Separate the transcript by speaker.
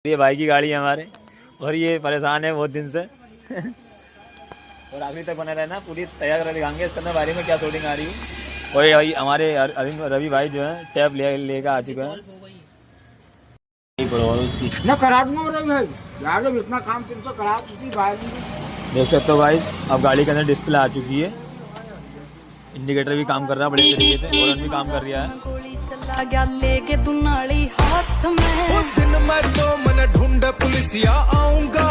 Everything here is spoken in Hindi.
Speaker 1: ये भाई की गाड़ी है हमारे और ये परेशान है बहुत दिन से और आखिरी तक बने रहना, पूरी तैयार कर दिखाएंगे इसके अंदर बारी में क्या शूटिंग आ रही है। और ये भाई हमारे रवि भाई जो है टैब लेकर आ चुके हैं
Speaker 2: ना करा दूंगा रवि भाई यार, जब इतना काम तुमसे करा उसी भाई
Speaker 1: देख सकते हो भाई अब गाड़ी के अंदर डिस्प्ले आ चुकी है, इंडिकेटर भी काम कर रहा है बढ़िया तरीके से, हॉर्न भी काम कर रहा है।
Speaker 3: चला गया लेके दुनाली हाथ में
Speaker 4: दिन मैं तो मन ढूंढ पुलिसिया आऊंगा